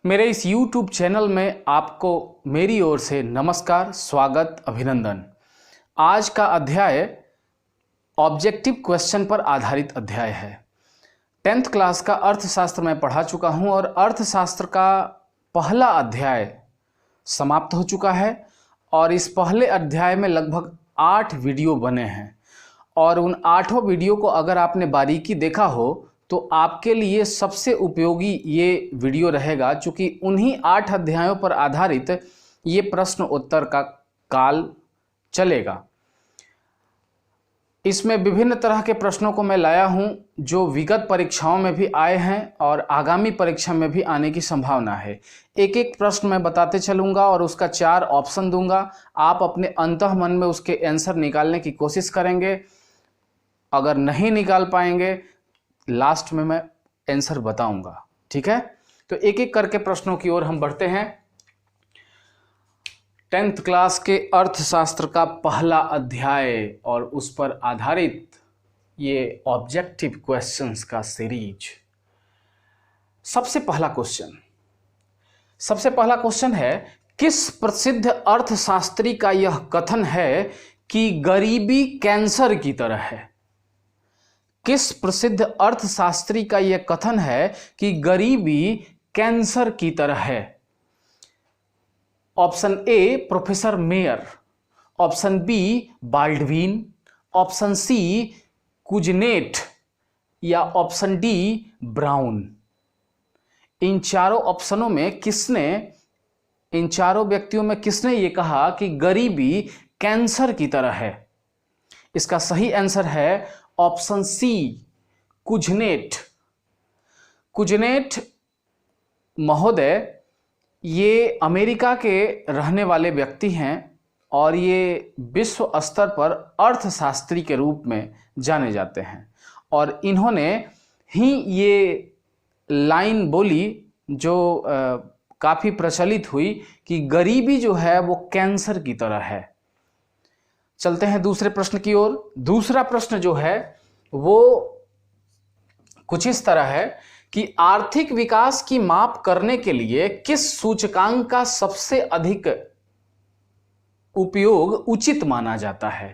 मेरे इस YouTube channel में आपको मेरी ओर से नमस्कार, स्वागत, अभिनंदन। आज का अध्याय ऑब्जेक्टिव क्वेश्चन पर आधारित अध्याय है। 10th क्लास का अर्थशास्त्र मैं पढ़ा चुका हूं और अर्थशास्त्र का पहला अध्याय समाप्त हो चुका है और इस पहले अध्याय में लगभग 8 वीडियो बने हैं और उन 8 वीडियो को अगर आपने बारीकी देखा हो तो आपके लिए सबसे उपयोगी ये वीडियो रहेगा, क्योंकि उन्हीं 8 अध्यायों पर आधारित ये प्रश्न उत्तर का काल चलेगा। इसमें विभिन्न तरह के प्रश्नों को मैं लाया हूं जो विगत परीक्षाओं में भी आए हैं और आगामी परीक्षा में भी आने की संभावना है। एक एक प्रश्न मैं बताते चलूंगा और उसका 4 ऑप्शन दूंगा। आप अपने अंतःमन में उसके आंसर निकालने की कोशिश करेंगे। अगर नहीं निकाल पाएंगे लास्ट में मैं आंसर बताऊंगा, ठीक है। तो एक एक करके प्रश्नों की ओर हम बढ़ते हैं। 10th क्लास के अर्थशास्त्र का पहला अध्याय और उस पर आधारित ये ऑब्जेक्टिव क्वेश्चंस का सीरीज। सबसे पहला क्वेश्चन है, किस प्रसिद्ध अर्थशास्त्री का यह कथन है कि गरीबी कैंसर की तरह है? किस प्रसिद्ध अर्थशास्त्री का यह कथन है कि गरीबी कैंसर की तरह है? Option A professor Meier, option B Baldwin, option C Kuznets या ऑप्शन डी ब्राउन। इन चारों व्यक्तियों में किसने ये कहा कि गरीबी कैंसर की तरह है? इसका सही आंसर है ऑप्शन सी कुजनेट। कुजनेट महोदय ये अमेरिका के रहने वाले व्यक्ति हैं और ये विश्व स्तर पर अर्थशास्त्री के रूप में जाने जाते हैं और इन्होंने ही ये लाइन बोली जो काफ़ी प्रचलित हुई कि गरीबी जो है वो कैंसर की तरह है। चलते हैं दूसरे प्रश्न की ओर। दूसरा प्रश्न जो है वो कुछ इस तरह है कि आर्थिक विकास की माप करने के लिए किस सूचकांक का सबसे अधिक उपयोग उचित माना जाता है?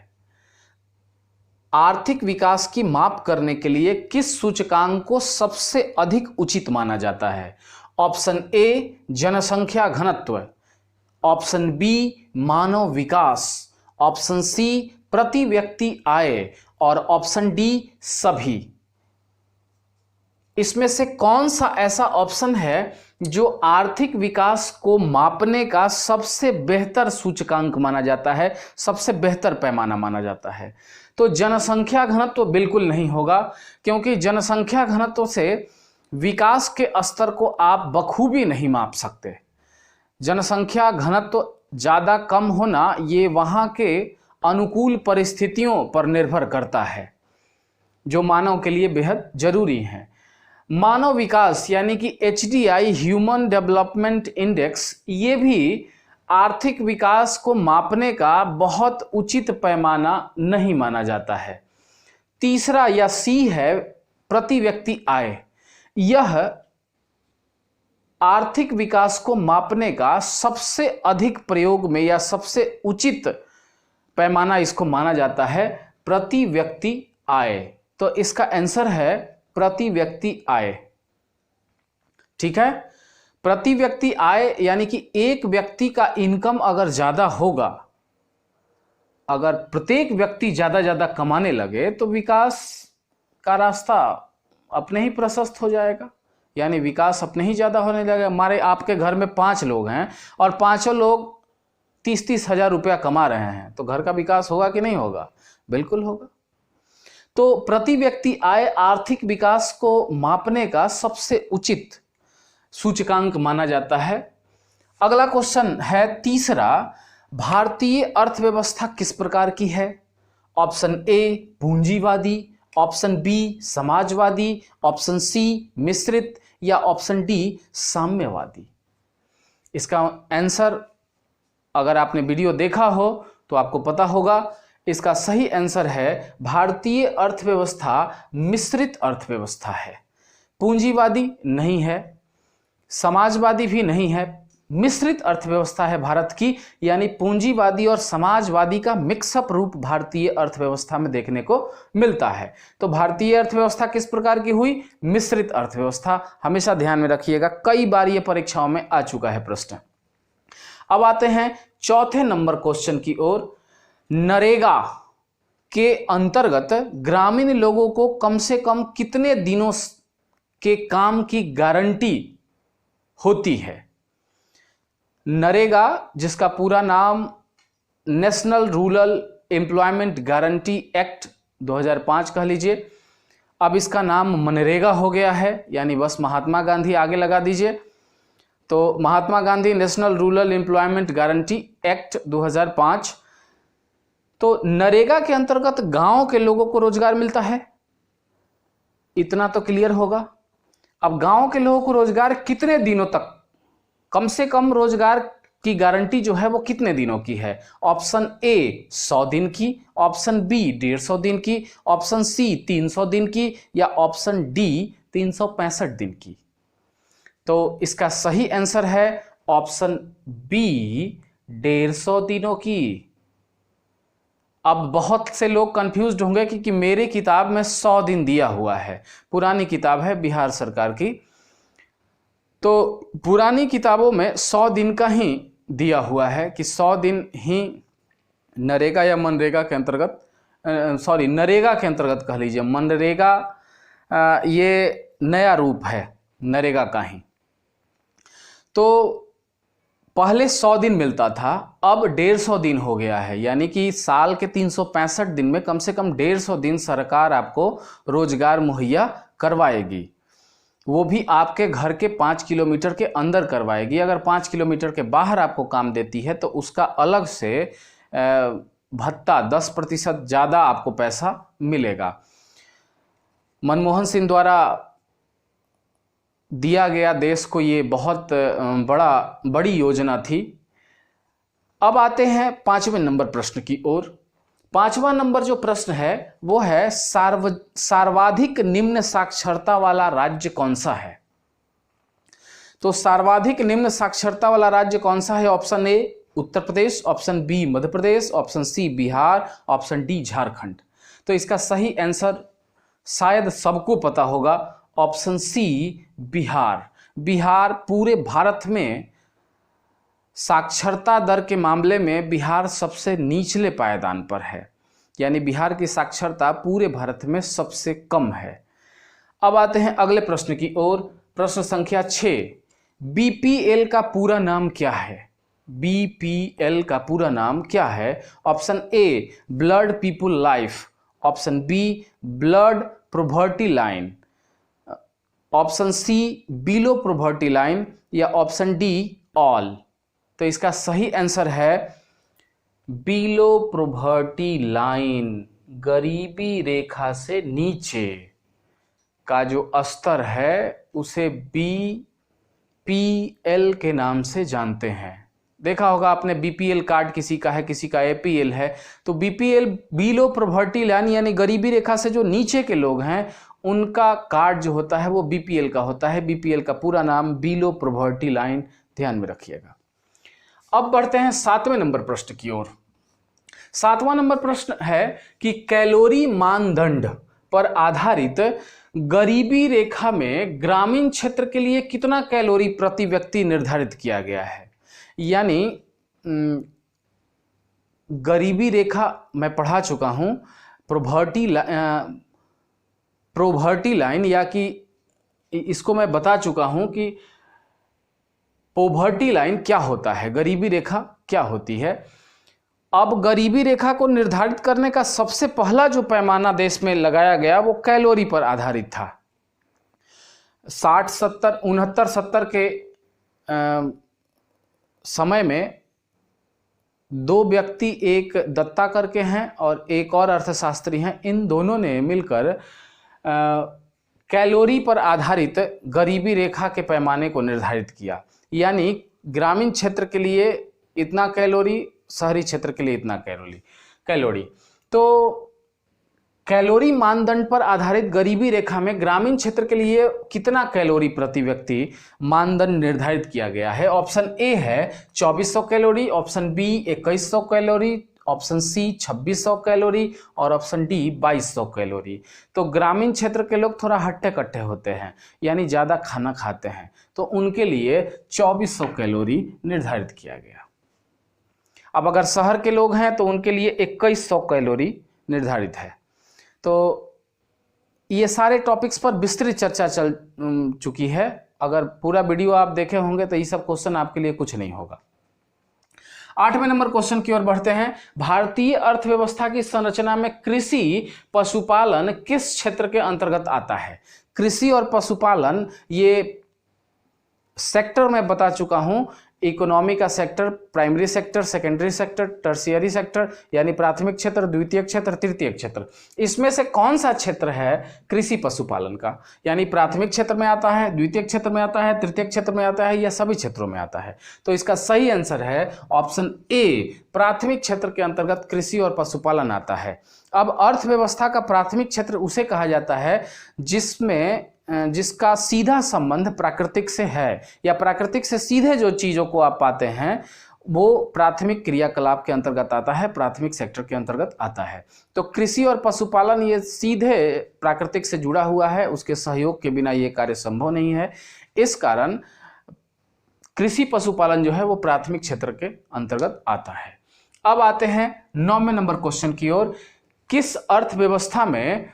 आर्थिक विकास की माप करने के लिए किस सूचकांक को सबसे अधिक उचित माना जाता है? ऑप्शन ए जनसंख्या घनत्व, ऑप्शन बी मानव विकास, ऑप्शन सी प्रति व्यक्ति आय और ऑप्शन डी सभी। इसमें से कौन सा ऐसा ऑप्शन है जो आर्थिक विकास को मापने का सबसे बेहतर सूचकांक माना जाता है, सबसे बेहतर पैमाना माना जाता है? तो जनसंख्या घनत्व तो बिल्कुल नहीं होगा, क्योंकि जनसंख्या घनत्व से विकास के स्तर को आप बखूबी नहीं माप सकते। जनसंख्या घनत्व ज़्यादा कम होना ये वहाँ के अनुकूल परिस्थितियों पर निर्भर करता है जो मानव के लिए बेहद जरूरी हैं। मानव विकास यानी कि HDI ह्यूमन डेवलपमेंट इंडेक्स ये भी आर्थिक विकास को मापने का बहुत उचित पैमाना नहीं माना जाता है। तीसरा या सी है प्रति व्यक्ति आय। यह आर्थिक विकास को मापने का सबसे अधिक प्रयोग में या सबसे उचित पैमाना इसको माना जाता है प्रति व्यक्ति आय। तो इसका आंसर है प्रति व्यक्ति आय, ठीक है। प्रति व्यक्ति आय यानी कि एक व्यक्ति का इनकम अगर ज्यादा होगा, अगर प्रत्येक व्यक्ति ज्यादा कमाने लगे तो विकास का रास्ता अपने ही प्रशस्त हो जाएगा, यानी विकास अपने ही ज्यादा होने लगेगा। हमारे आपके घर में 5 लोग हैं और 5 लोग 30-30 हजार रुपया कमा रहे हैं, तो घर का विकास होगा कि नहीं होगा? बिल्कुल होगा। तो प्रति व्यक्ति आय आर्थिक विकास को मापने का सबसे उचित सूचकांक माना जाता है। अगला क्वेश्चन है तीसरा, भारतीय अर्थव्यवस्था किस प्रकार की है? ऑप्शन ए पूंजीवादी, ऑप्शन बी समाजवादी, ऑप्शन सी मिश्रित या ऑप्शन डी साम्यवादी। इसका आंसर अगर आपने वीडियो देखा हो तो आपको पता होगा। इसका सही आंसर है भारतीय अर्थव्यवस्था मिश्रित अर्थव्यवस्था है, पूंजीवादी नहीं है, समाजवादी भी नहीं है, मिश्रित अर्थव्यवस्था है भारत की, यानी पूंजीवादी और समाजवादी का मिक्सअप रूप भारतीय अर्थव्यवस्था में देखने को मिलता है। तो भारतीय अर्थव्यवस्था किस प्रकार की हुई? मिश्रित अर्थव्यवस्था। हमेशा ध्यान में रखिएगा, कई बार ये परीक्षाओं में आ चुका है प्रश्न। अब आते हैं चौथे नंबर क्वेश्चन की ओर। नरेगा के अंतर्गत ग्रामीण लोगों को कम से कम कितने दिनों के काम की गारंटी होती है? नरेगा, जिसका पूरा नाम national Rural Employment Guarantee Act 2005 कह लीजिए, अब इसका नाम मनरेगा हो गया है, यानी बस महात्मा गांधी आगे लगा दीजिए। तो Mahatma Gandhi National Rural Employment Guarantee Act 2005। तो नरेगा के अंतर्गत गांव के लोगों को रोजगार मिलता है, इतना तो क्लियर होगा। अब गांव के लोगों को रोजगार कितने दिनों तक, कम से कम रोजगार की गारंटी जो है वो कितने दिनों की है? ऑप्शन ए 100 दिन की, ऑप्शन बी 150 दिन की, ऑप्शन सी 300 दिन की, या ऑप्शन डी 365 दिन की। तो इसका सही आंसर है ऑप्शन बी 150 दिनों की। अब बहुत से लोग कंफ्यूज्ड होंगे कि मेरी किताब में 100 दिन दिया हुआ है, पुरानी किताब है बिहार सरकार की, तो पुरानी किताबों में 100 दिन का ही दिया हुआ है कि 100 दिन ही नरेगा या मनरेगा के अंतर्गत, सॉरी नरेगा के अंतर्गत कह लीजिए, मनरेगा ये नया रूप है नरेगा का ही। तो पहले 100 दिन मिलता था, अब 150 दिन हो गया है, यानी कि साल के 365 दिन में कम से कम 150 दिन सरकार आपको रोजगार मुहैया करवाएगी, वो भी आपके घर के 5 किलोमीटर के अंदर करवाएगी। अगर 5 किलोमीटर के बाहर आपको काम देती है तो उसका अलग से भत्ता 10% ज़्यादा आपको पैसा मिलेगा। मनमोहन सिंह द्वारा दिया गया देश को ये बहुत बड़ी योजना थी। अब आते हैं 5वें नंबर प्रश्न की ओर। 5वां नंबर जो प्रश्न है वो है सर्वाधिक निम्न साक्षरता वाला राज्य कौन सा है? तो सर्वाधिक निम्न साक्षरता वाला राज्य कौन सा है? Option A Uttar Pradesh, option B Madhya Pradesh, option C Bihar, option D Jharkhand. तो इसका सही आंसर शायद सबको पता होगा, ऑप्शन सी बिहार। बिहार पूरे भारत में साक्षरता दर के मामले में बिहार सबसे निचले पायदान पर है, यानी बिहार की साक्षरता पूरे भारत में सबसे कम है। अब आते हैं अगले प्रश्न की ओर। प्रश्न संख्या 6। बीपीएल का पूरा नाम क्या है? बीपीएल का पूरा नाम क्या है? Option A blood people life, option B blood poverty line, option C below poverty line, या ऑप्शन डी ऑल। तो इसका सही आंसर है बिलो पॉवर्टी लाइन, गरीबी रेखा से नीचे का जो स्तर है उसे बीपीएल के नाम से जानते हैं। देखा होगा आपने, बीपीएल कार्ड किसी का है, किसी का एपीएल है, तो बीपीएल बिलो पॉवर्टी लाइन यानी गरीबी रेखा से जो नीचे के लोग हैं उनका कार्ड जो होता है वो बीपीएल का होता है। बीपीएल का पूरा नाम बिलो पॉवर्टी लाइन, ध्यान में रखिएगा। अब बढ़ते हैं 7वें नंबर प्रश्न की ओर। 7वां नंबर प्रश्न है कि कैलोरी मानदंड पर आधारित गरीबी रेखा में ग्रामीण क्षेत्र के लिए कितना कैलोरी प्रति व्यक्ति निर्धारित किया गया है? यानी गरीबी रेखा मैं पढ़ा चुका हूं, पॉवर्टी लाइन, या कि इसको मैं बता चुका हूं कि पॉवर्टी लाइन क्या होता है, गरीबी रेखा क्या होती है। अब गरीबी रेखा को निर्धारित करने का सबसे पहला जो पैमाना देश में लगाया गया वो कैलोरी पर आधारित था। 60, 70, 69, 70 के समय में दो व्यक्ति, एक दत्ता करके हैं और एक और अर्थशास्त्री हैं, इन दोनों ने मिलकर कैलोरी पर आधारित गरीबी रेखा के पैमाने को निर्धारित किया। यानी ग्रामीण क्षेत्र के लिए इतना कैलोरी, शहरी क्षेत्र के लिए इतना कैलोरी। तो कैलोरी मानदंड पर आधारित गरीबी रेखा में ग्रामीण क्षेत्र के लिए कितना कैलोरी प्रति व्यक्ति मानदंड निर्धारित किया गया है? ऑप्शन ए है 2400 calorie, option B 2100 calorie, option C 2600 calorie और ऑप्शन डी 2200 कैलोरी। तो ग्रामीण क्षेत्र के लोग थोड़ा हट्टे कट्टे होते हैं, यानी ज़्यादा खाना खाते हैं, तो उनके लिए 2400 कैलोरी निर्धारित किया गया। अब अगर शहर के लोग हैं तो उनके लिए 2100 कैलोरी निर्धारित है। तो ये सारे टॉपिक्स पर विस्तृत चर्चा चल चुकी है। अगर पूरा वीडियो आप देखे होंगे तो ये सब क्वेश्चन आपके लिए कुछ नहीं होगा। 8वें नंबर क्वेश्चन की ओर बढ़ते हैं। भारतीय अर्थव्यवस्था की संरचना में कृषि पशुपालन किस क्षेत्र के अंतर्गत आता है? कृषि और पशुपालन ये सेक्टर मैं बता चुका हूं, इकोनॉमी का sector, primary sector, secondary sector, tertiary sector, यानी प्राथमिक क्षेत्र, द्वितीय क्षेत्र, तृतीय क्षेत्र। इसमें से कौन सा क्षेत्र है कृषि पशुपालन का? यानी प्राथमिक क्षेत्र में आता है, द्वितीय क्षेत्र में आता है, तृतीय क्षेत्र में आता है, या सभी क्षेत्रों में आता है? तो इसका सही आंसर है ऑप्शन ए, प्राथमिक क्षेत्र के अंतर्गत कृषि और पशुपालन आता है। अब अर्थव्यवस्था का प्राथमिक क्षेत्र उसे कहा जाता है जिसका सीधा संबंध प्राकृतिक से है, या प्राकृतिक से सीधे जो चीजों को आप पाते हैं वो प्राथमिक क्रियाकलाप के अंतर्गत आता है, प्राथमिक सेक्टर के अंतर्गत आता है। तो कृषि और पशुपालन ये सीधे प्राकृतिक से जुड़ा हुआ है, उसके सहयोग के बिना ये कार्य संभव नहीं है। इस कारण कृषि पशुपालन जो है वो प्राथमिक क्षेत्र के अंतर्गत आता है। अब आते हैं 9वें नंबर क्वेश्चन की ओर। किस अर्थव्यवस्था में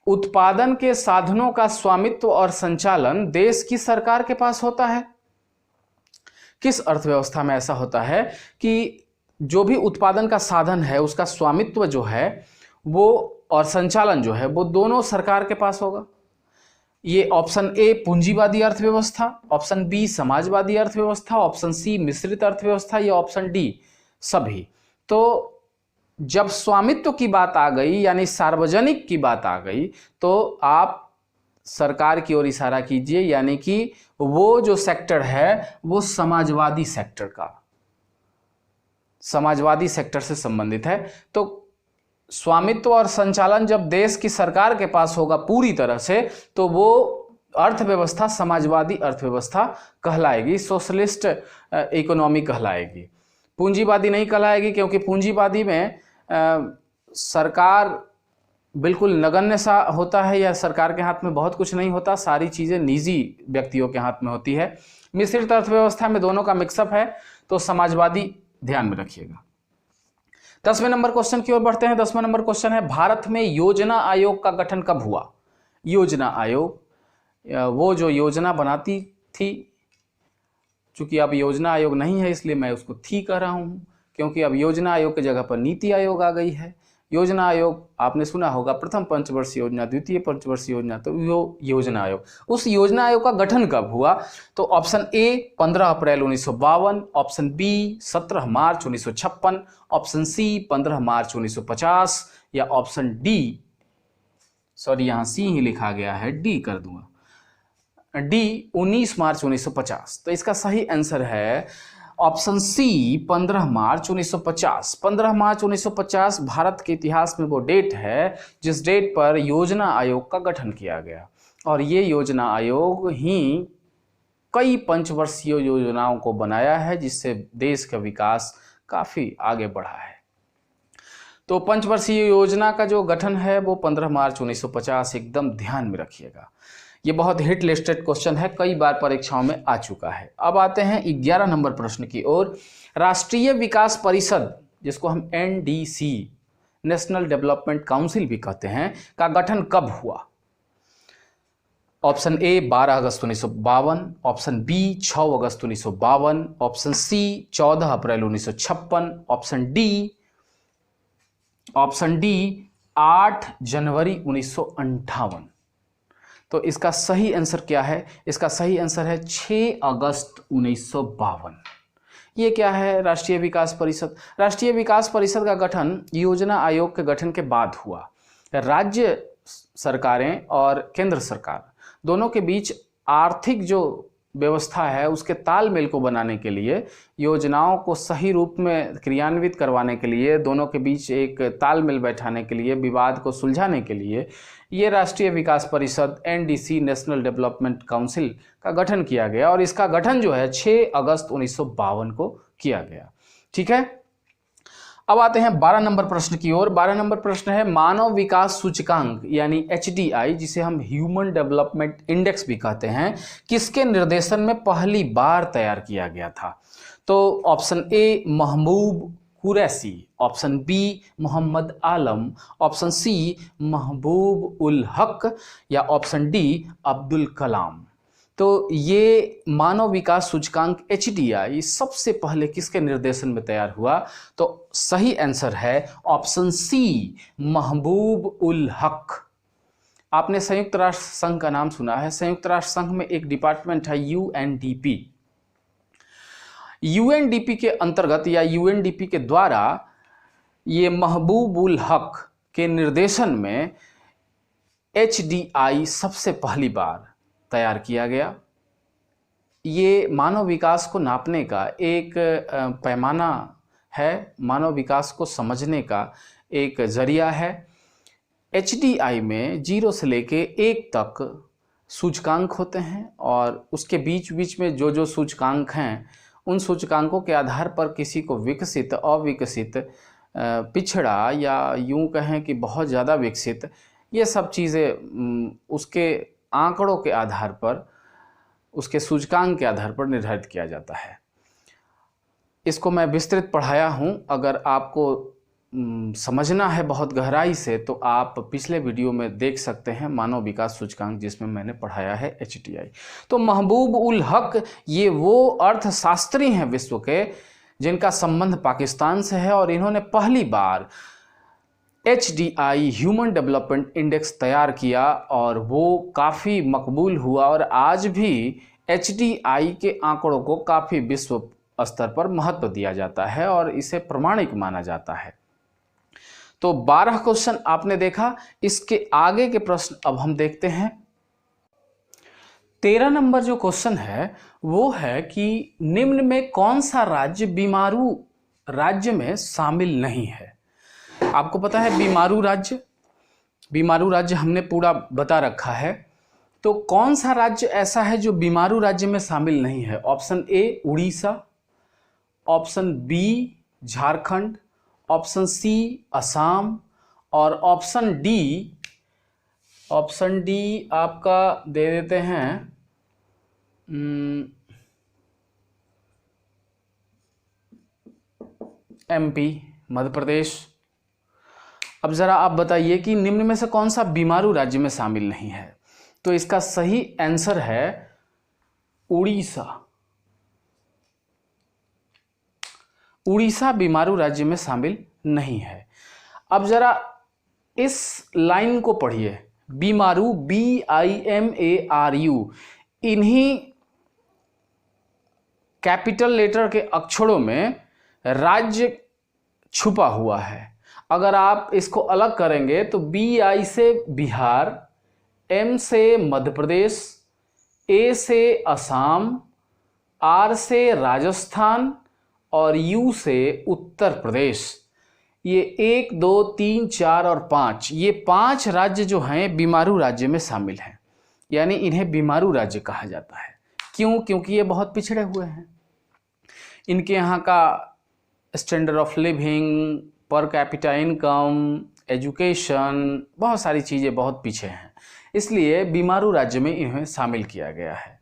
उत्पादन के साधनों का स्वामित्व और संचालन देश की सरकार के पास होता है? किस अर्थव्यवस्था में ऐसा होता है कि जो भी उत्पादन का साधन है उसका स्वामित्व जो है वो और संचालन जो है वो दोनों सरकार के पास होगा? ये ऑप्शन ए पूंजीवादी अर्थव्यवस्था, ऑप्शन बी समाजवादी अर्थव्यवस्था, ऑप्शन सी मिश्रित अर्थव्यवस्था, या ऑप्शन डी सभी। तो जब स्वामित्व की बात आ गई यानी सार्वजनिक की बात आ गई तो आप सरकार की ओर इशारा कीजिए, यानी कि वो जो सेक्टर है वो समाजवादी सेक्टर से संबंधित है। तो स्वामित्व और संचालन जब देश की सरकार के पास होगा पूरी तरह से तो वो अर्थव्यवस्था समाजवादी अर्थव्यवस्था कहलाएगी, सोशलिस्ट इकोनॉमी कहलाएगी। पूंजीवादी नहीं कहलाएगी, क्योंकि पूंजीवादी में सरकार बिल्कुल नगण्य सा होता है, या सरकार के हाथ में बहुत कुछ नहीं होता, सारी चीज़ें निजी व्यक्तियों के हाथ में होती है। मिश्रित अर्थव्यवस्था में दोनों का मिक्सअप है, तो समाजवादी ध्यान में रखिएगा। 10वें नंबर क्वेश्चन की ओर बढ़ते हैं। 10वां नंबर क्वेश्चन है, भारत में योजना आयोग का गठन कब हुआ? योजना आयोग वो जो योजना बनाती थी, चूंकि अब योजना आयोग नहीं है इसलिए मैं उसको थी कह रहा हूं, क्योंकि अब योजना आयोग की जगह पर नीति आयोग आ गई है। योजना आयोग आपने सुना होगा, प्रथम पंचवर्षीय योजना, द्वितीय पंचवर्षीय योजना, तो वो योजना आयोग। उस योजना आयोग का गठन कब हुआ? तो option A 15 April 1952, option B 17 March 1956, option C 15 March 1950, या ऑप्शन डी, सॉरी यहाँ सी ही लिखा गया है, डी कर दूंगा, डी 19 मार्च 1950। तो इसका सही आंसर है option C 15 March 1950। 15 March 1950 Bharat के इतिहास में वो डेट है जिस डेट पर योजना आयोग का गठन किया गया, और ये योजना आयोग ही कई पंचवर्षीय योजनाओं को बनाया है जिससे देश का विकास काफ़ी आगे बढ़ा है। तो पंचवर्षीय योजना का जो गठन है वो 15 मार्च 1950, एकदम ध्यान में रखिएगा। ये बहुत हिट लिस्टेड क्वेश्चन है, कई बार परीक्षाओं में आ चुका है। अब आते हैं 11 नंबर प्रश्न की ओर। राष्ट्रीय विकास परिषद, जिसको हम एनडीसी, नेशनल डेवलपमेंट काउंसिल भी कहते हैं, का गठन कब हुआ? ऑप्शन ए 12 अगस्त 1952, ऑप्शन बी 6 अगस्त 1952, option C 14 April 1956, option D 8 जनवरी 1958। तो इसका सही आंसर क्या है? इसका सही आंसर है 6 अगस्त 1952। ये क्या है? राष्ट्रीय विकास परिषद। राष्ट्रीय विकास परिषद का गठन योजना आयोग के गठन के बाद हुआ। राज्य सरकारें और केंद्र सरकार दोनों के बीच आर्थिक जो व्यवस्था है उसके तालमेल को बनाने के लिए, योजनाओं को सही रूप में क्रियान्वित करवाने के लिए, दोनों के बीच एक तालमेल बैठाने के लिए, विवाद को सुलझाने के लिए ये राष्ट्रीय विकास परिषद NDC नेशनल डेवलपमेंट काउंसिल का गठन किया गया और इसका गठन जो है 6 अगस्त 1952 को किया गया। ठीक है, अब आते हैं 12 नंबर प्रश्न की ओर। 12 नंबर प्रश्न है मानव विकास सूचकांक यानी HDI, जिसे हम ह्यूमन डेवलपमेंट इंडेक्स भी कहते हैं, किसके निर्देशन में पहली बार तैयार किया गया था? तो ऑप्शन ए महबूब कुरैशी, ऑप्शन बी मोहम्मद आलम, ऑप्शन सी महबूब उल हक या ऑप्शन डी अब्दुल कलाम। तो ये मानव विकास सूचकांक HDI सबसे पहले किसके निर्देशन में तैयार हुआ? तो सही आंसर है ऑप्शन सी महबूब उल हक। आपने संयुक्त राष्ट्र संघ का नाम सुना है। संयुक्त राष्ट्र संघ में एक डिपार्टमेंट है UNDP। UNDP के अंतर्गत या UNDP के द्वारा ये महबूब उल हक के निर्देशन में HDI सबसे पहली बार तैयार किया गया। ये मानव विकास को नापने का एक पैमाना है, मानव विकास को समझने का एक जरिया है। HDI में 0 से लेके 1 तक सूचकांक होते हैं और उसके बीच बीच में जो जो सूचकांक हैं उन सूचकांकों के आधार पर किसी को विकसित, अविकसित, पिछड़ा या यूं कहें कि बहुत ज़्यादा विकसित, ये सब चीज़ें उसके आंकड़ों के आधार पर, उसके सूचकांक के आधार पर निर्धारित किया जाता है। इसको मैं विस्तृत पढ़ाया हूँ। अगर आपको समझना है बहुत गहराई से तो आप पिछले वीडियो में देख सकते हैं मानव विकास सूचकांक, जिसमें मैंने पढ़ाया है HDI। तो महबूब उल हक ये वो अर्थशास्त्री हैं विश्व के जिनका संबंध पाकिस्तान से है और इन्होंने पहली बार HDI ह्यूमन डेवलपमेंट इंडेक्स तैयार किया और वो काफ़ी मकबूल हुआ और आज भी HDI के आंकड़ों को काफ़ी विश्व स्तर पर महत्व दिया जाता है और इसे प्रमाणिक माना जाता है। तो 12 क्वेश्चन आपने देखा। इसके आगे के प्रश्न अब हम देखते हैं। 13 नंबर जो क्वेश्चन है वो है कि निम्न में कौन सा राज्य बीमारू राज्य में शामिल नहीं है? आपको पता है बीमारू राज्य हमने पूरा बता रखा है। तो कौन सा राज्य ऐसा है जो बीमारू राज्य में शामिल नहीं है? Option A Orissa, option B Jharkhand, option C Assam और ऑप्शन डी आपका दे देते हैं MP मध्य प्रदेश। अब जरा आप बताइए कि निम्न में से कौन सा बीमारू राज्य में शामिल नहीं है? तो इसका सही आंसर है उड़ीसा। उड़ीसा बीमारू राज्य में शामिल नहीं है। अब जरा इस लाइन को पढ़िए, बीमारू BIMARU, इन्हीं कैपिटल लेटर के अक्षरों में राज्य छुपा हुआ है। अगर आप इसको अलग करेंगे तो BI से बिहार, M से मध्य प्रदेश, A से असम, R से राजस्थान और U से उत्तर प्रदेश। ये 1, 2, 3, 4 और 5, ये 5 राज्य जो हैं बीमारू राज्य में शामिल हैं, यानी इन्हें बीमारू राज्य कहा जाता है। क्यों? क्योंकि ये बहुत पिछड़े हुए हैं। इनके यहाँ का standard of living, per capita income, education, बहुत सारी चीज़ें बहुत पीछे हैं, इसलिए बीमारू राज्य में इन्हें शामिल किया गया है।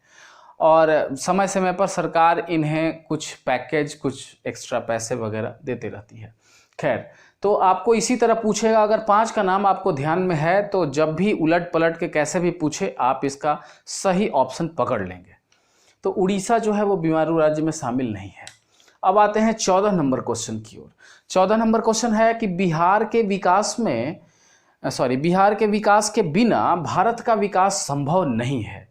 और समय समय पर सरकार इन्हें कुछ पैकेज, कुछ एक्स्ट्रा पैसे वगैरह देती रहती है। खैर, तो आपको इसी तरह पूछेगा। अगर 5 का नाम आपको ध्यान में है तो जब भी उलट पलट के कैसे भी पूछे आप इसका सही ऑप्शन पकड़ लेंगे। तो उड़ीसा जो है वो बीमारू राज्य में शामिल नहीं है। अब आते हैं 14 नंबर क्वेश्चन की ओर। 14 नंबर क्वेश्चन है कि बिहार के विकास के बिना भारत का विकास संभव नहीं है।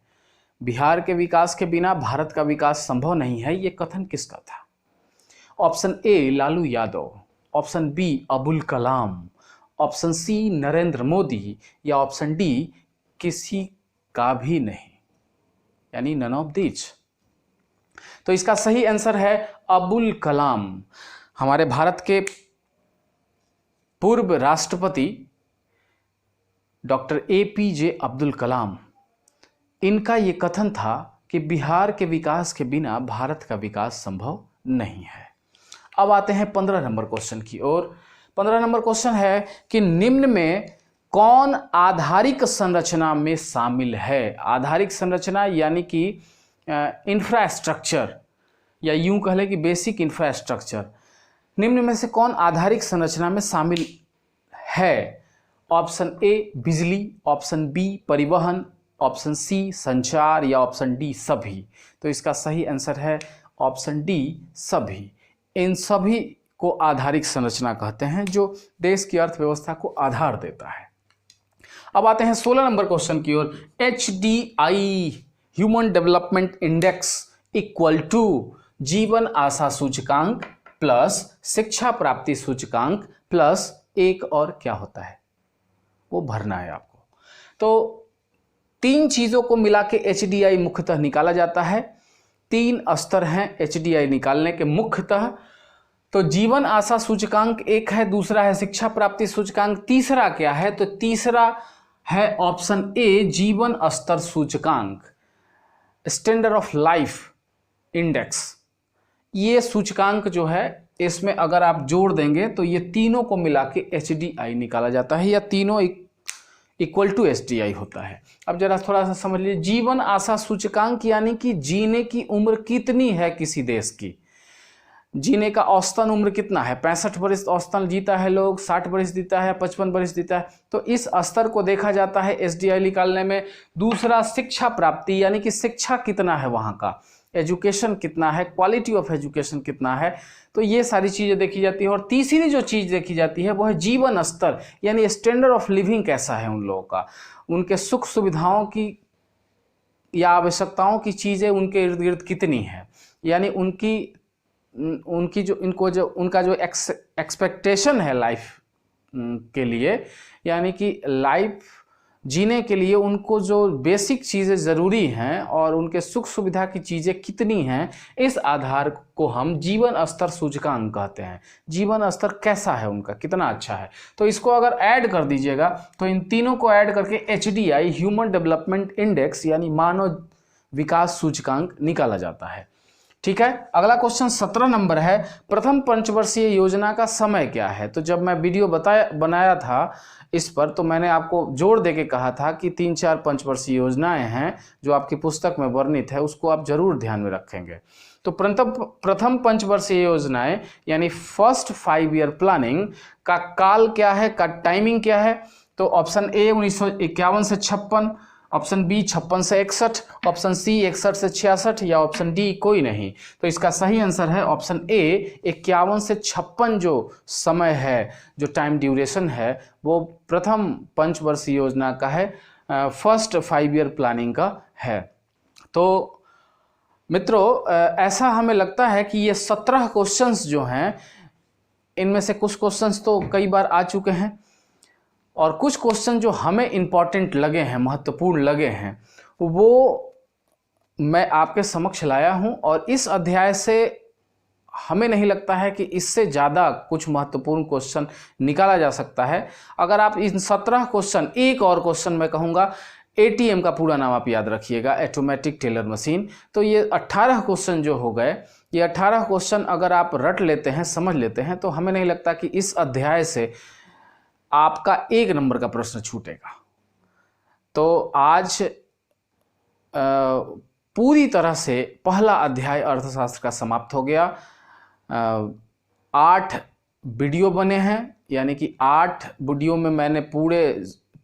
बिहार के विकास के बिना भारत का विकास संभव नहीं है, ये कथन किसका था? Option A Lalu Yadav, option B Abul Kalam, option C Narendra Modi या ऑप्शन डी किसी का भी नहीं, यानी नन ऑफ दीज। तो इसका सही आंसर है अबुल कलाम। हमारे भारत के पूर्व राष्ट्रपति डॉक्टर APJ अब्दुल कलाम, इनका ये कथन था कि बिहार के विकास के बिना भारत का विकास संभव नहीं है। अब आते हैं 15 नंबर क्वेश्चन की ओर। 15 नंबर क्वेश्चन है कि निम्न में कौन आधारिक संरचना में शामिल है। आधारिक संरचना यानी कि इंफ्रास्ट्रक्चर, या यूं कह लें कि बेसिक इंफ्रास्ट्रक्चर। निम्न में से कौन आधारिक संरचना में शामिल है। ऑप्शन ए बिजली, ऑप्शन बी परिवहन, ऑप्शन सी संचार, या ऑप्शन डी सभी। तो इसका सही आंसर है ऑप्शन डी सभी। इन सभी को आधारिक संरचना कहते हैं, जो देश की अर्थव्यवस्था को आधार देता है। अब आते हैं 16 नंबर क्वेश्चन की ओर। HDI human development index equal to जीवन आशा सूचकांक प्लस शिक्षा प्राप्ति सूचकांक प्लस एक और क्या होता है, वो भरना है आपको। तो 3 चीजों को मिला के HDI मुख्यतः निकाला जाता है। 3 स्तर हैं HDI निकालने के मुख्यतः। तो जीवन आशा सूचकांक एक है, दूसरा है शिक्षा प्राप्ति सूचकांक, तीसरा क्या है, तो तीसरा है ऑप्शन ए जीवन स्तर सूचकांक, स्टैंडर्ड ऑफ लाइफ इंडेक्स। ये सूचकांक जो है, इसमें अगर आप जोड़ देंगे तो ये तीनों को मिला के HDI निकाला जाता है, या तीनों इक्वल टू HDI होता है। अब जरा थोड़ा सा समझ लीजिए। जीवन आशा सूचकांक यानी कि जीने की उम्र कितनी है किसी देश की, जीने का औसतन उम्र कितना है। 65 वर्ष औसतन जीता है लोग, 60 वर्ष जीता है, 55 वर्ष जीता है। तो इस स्तर को देखा जाता है HDI निकालने में। दूसरा शिक्षा प्राप्ति यानी कि शिक्षा कितना है वहाँ का, एजुकेशन कितना है, क्वालिटी ऑफ एजुकेशन कितना है, तो ये सारी चीज़ें देखी जाती है। और तीसरी जो चीज़ देखी जाती है वो है जीवन स्तर, यानी स्टैंडर्ड ऑफ लिविंग कैसा है उन लोगों का, उनके सुख सुविधाओं की या आवश्यकताओं की चीज़ें उनके इर्द गिर्द कितनी है, यानी उनका जो एक्सपेक्टेशन है लाइफ के लिए, यानी कि लाइफ जीने के लिए उनको जो बेसिक चीज़ें ज़रूरी हैं और उनके सुख सुविधा की चीज़ें कितनी हैं, इस आधार को हम जीवन स्तर सूचकांक कहते हैं। जीवन स्तर कैसा है उनका, कितना अच्छा है। तो इसको अगर ऐड कर दीजिएगा तो इन तीनों को ऐड करके HDI ह्यूमन डेवलपमेंट इंडेक्स यानी मानव विकास सूचकांक निकाला जाता है। ठीक है। अगला क्वेश्चन 17 नंबर है, प्रथम पंचवर्षीय योजना का समय क्या है। तो जब मैं वीडियो बनाया था इस पर, तो मैंने आपको जोड़ देके कहा था कि 3-4 पंचवर्षीय योजनाएं हैं जो आपकी पुस्तक में वर्णित है, उसको आप जरूर ध्यान में रखेंगे। तो प्रथम पंचवर्षीय योजनाएं यानी फर्स्ट 5 ईयर प्लानिंग का काल क्या है, का टाइमिंग क्या है। तो ऑप्शन ए 1951 से 56, ऑप्शन बी 56 से 61, ऑप्शन सी 61 से 66, या ऑप्शन डी कोई नहीं। तो इसका सही आंसर है ऑप्शन ए 51 से 56 जो समय है, जो टाइम ड्यूरेशन है, वो प्रथम पंचवर्षीय योजना का है, फर्स्ट 5 ईयर प्लानिंग का है। तो मित्रों, ऐसा हमें लगता है कि ये 17 क्वेश्चंस जो हैं, इनमें से कुछ क्वेश्चंस तो कई बार आ चुके हैं और कुछ क्वेश्चन जो हमें इम्पॉर्टेंट लगे हैं, महत्वपूर्ण लगे हैं, वो मैं आपके समक्ष लाया हूं। और इस अध्याय से हमें नहीं लगता है कि इससे ज़्यादा कुछ महत्वपूर्ण क्वेश्चन निकाला जा सकता है। अगर आप इन 17 क्वेश्चन, एक और क्वेश्चन मैं कहूँगा, ATM का पूरा नाम आप याद रखिएगा, ऑटोमेटिक टेलर मशीन। तो ये 18 क्वेश्चन जो हो गए, ये 18 क्वेश्चन अगर आप रट लेते हैं, समझ लेते हैं, तो हमें नहीं लगता कि इस अध्याय से आपका 1 नंबर का प्रश्न छूटेगा। तो आज पूरी तरह से पहला अध्याय अर्थशास्त्र का समाप्त हो गया। 8 वीडियो बने हैं, यानी कि 8 वीडियो में मैंने पूरे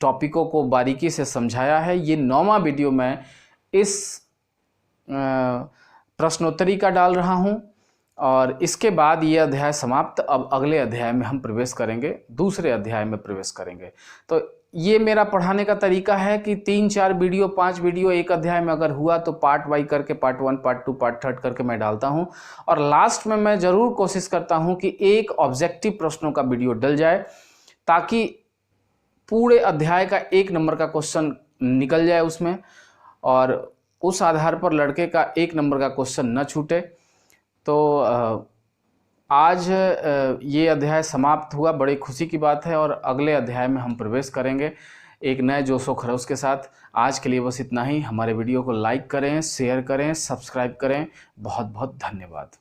टॉपिकों को बारीकी से समझाया है। ये 9वां वीडियो मैं इस प्रश्नोत्तरी का डाल रहा हूं और इसके बाद ये अध्याय समाप्त। अब अगले अध्याय में हम प्रवेश करेंगे, दूसरे अध्याय में प्रवेश करेंगे। तो ये मेरा पढ़ाने का तरीका है कि 3-4 वीडियो, 5 वीडियो एक अध्याय में अगर हुआ तो पार्ट वाइज करके, पार्ट 1, पार्ट 2, पार्ट 3 करके मैं डालता हूं। और लास्ट में मैं ज़रूर कोशिश करता हूं कि एक ऑब्जेक्टिव प्रश्नों का वीडियो डल जाए, ताकि पूरे अध्याय का 1 नंबर का क्वेश्चन निकल जाए उसमें। और उस आधार पर लड़के का 1 नंबर का क्वेश्चन न छूटे। तो आज ये अध्याय समाप्त हुआ, बड़ी खुशी की बात है, और अगले अध्याय में हम प्रवेश करेंगे एक नए जोशो खरोश के साथ। आज के लिए बस इतना ही। हमारे वीडियो को लाइक करें, शेयर करें, सब्सक्राइब करें। बहुत बहुत धन्यवाद।